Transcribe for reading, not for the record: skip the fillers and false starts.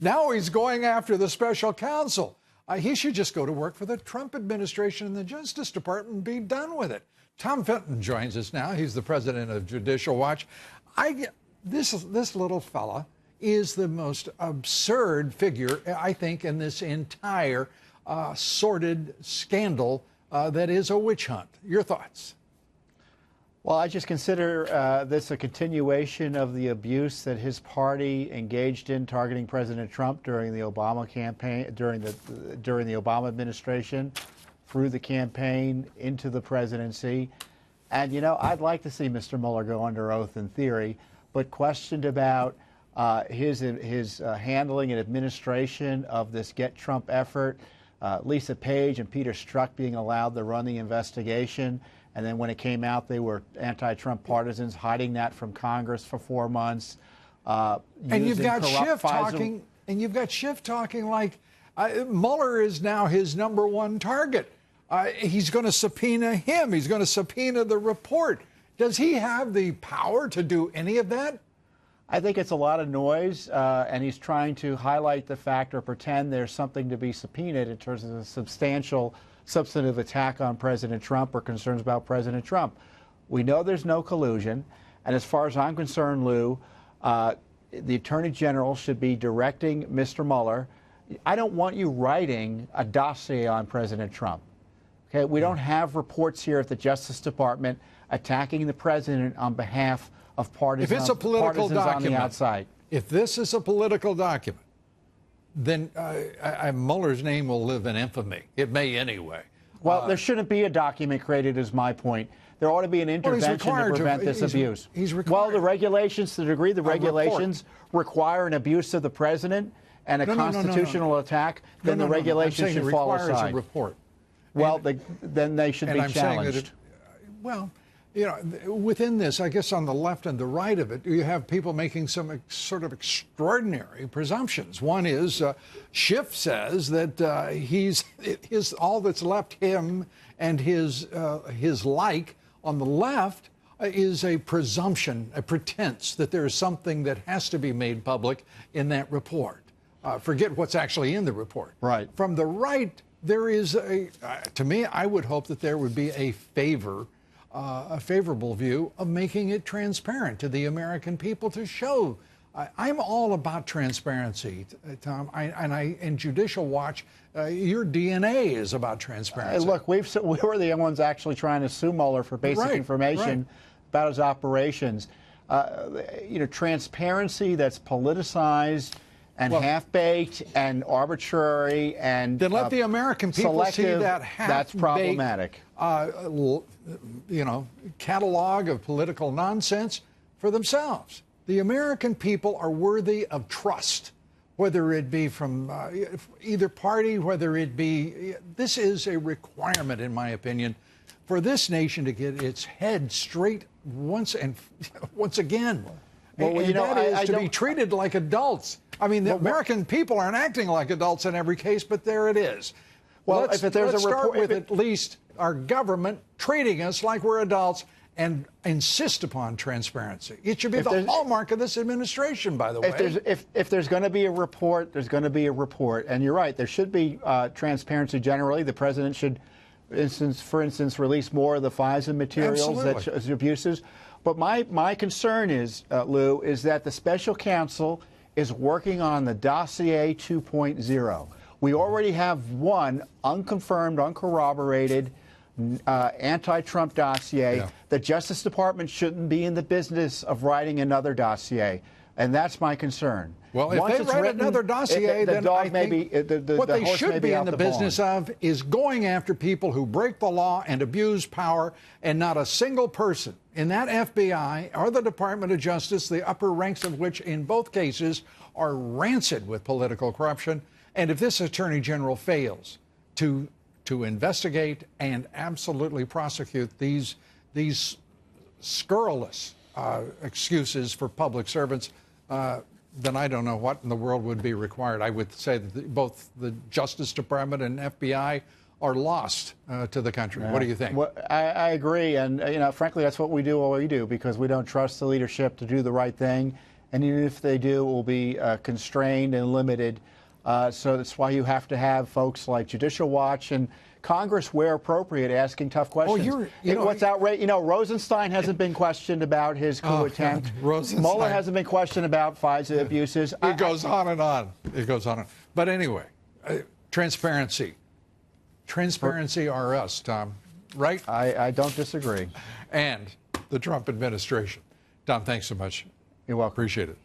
Now he's going after the special counsel. He should just go to work for the Trump administration and the Justice Department and be done with it. Tom Fitton joins us now. He's the president of Judicial Watch. This little fella is the most absurd figure, I think, in this entire sordid scandal that is a witch hunt. Your thoughts? Well, I just consider this a continuation of the abuse that his party engaged in targeting President Trump during the Obama campaign, during the Obama administration, through the campaign into the presidency. And, you know, I'd like to see Mr. Mueller go under oath in theory, but questioned about his handling and administration of this Get Trump effort, Lisa Page and Peter Strzok being allowed to run the investigation. And then when it came out, they were anti-Trump partisans, hiding that from Congress for 4 months. And you've got Schiff talking, like Mueller is now his #1 target. He's going to subpoena him. He's going to subpoena the report. Does he have the power to do any of that? I think it's a lot of noise, and he's trying to highlight the fact or pretend there's something to be subpoenaed in terms of a substantive attack on President Trump or concerns about President Trump. We know there's no collusion, and as far as I'm concerned, Lou, the Attorney General should be directing Mr. Mueller. I don't want you writing a dossier on President Trump. Okay, we don't have reports here at the Justice Department attacking the president on behalf of partisans, if it's a political document, on the outside. If this is a political document, then Mueller's name will live in infamy. It may anyway. Well, there shouldn't be a document created, is my point. There ought to be an intervention to prevent this abuse. He's required. Well, the regulations, to the degree the regulations require an abuse of the president and a constitutional attack, then the regulations should fall aside. A report. Well, then they should be challenged. Well, you know, within this, I guess on the left and the right of it, you have people making some sort of extraordinary presumptions. One is Schiff says that all that's left him and his like on the left is a presumption, a pretense that there is something that has to be made public in that report. Forget what's actually in the report. Right. From the right, there is to me, I would hope that there would be a favorable view of making it transparent to the American people to show. I'm all about transparency, Tom. And Judicial Watch, your DNA is about transparency. Look, we were the ones actually trying to sue Mueller for basic information about his operations. You know, transparency that's politicized and half-baked and arbitrary and then let the American people see that half-baked, that's problematic. You know, catalog of political nonsense for themselves. The American people are worthy of trust, whether it be from either party, whether it be. This is a requirement, in my opinion, for this nation to get its head straight once again. Well, and you know, that is to be treated like adults. I mean, the American people aren't acting like adults in every case, but there it is. Well, let's start with at least our government treating us like we're adults and insist upon transparency. It should be the hallmark of this administration, by the way. If there's going to be a report, there's going to be a report. And you're right, there should be transparency generally. The president should, for instance, release more of the FISA materials that shows abuses. But my concern is, Lou, is that the special counsel is working on the dossier 2.0. We already have one unconfirmed, uncorroborated anti-Trump dossier. Yeah. The Justice Department shouldn't be in the business of writing another dossier, and that's my concern. Well, if they write another dossier, then I think what they should be in the business of is going after people who break the law and abuse power, and not a single person in that FBI or the Department of Justice, the upper ranks of which in both cases are rancid with political corruption. And if this Attorney General fails to investigate and absolutely prosecute these scurrilous excuses for public servants, then I don't know what in the world would be required. I would say that both the Justice Department and FBI are lost to the country. Yeah. What do you think? Well, I agree, and you know, frankly, that's what we do. All we do, because we don't trust the leadership to do the right thing, and even if they do, it will be constrained and limited. So that's why you have to have folks like Judicial Watch and Congress, where appropriate, asking tough questions. What's outrageous? Rosenstein hasn't been questioned about his coup attempt. Mueller hasn't been questioned about FISA abuses. It goes on and on. It goes on. But anyway, transparency. Transparency are us, Tom. Right? I don't disagree. And the Trump administration. Tom, thanks so much. You're welcome. Appreciate it.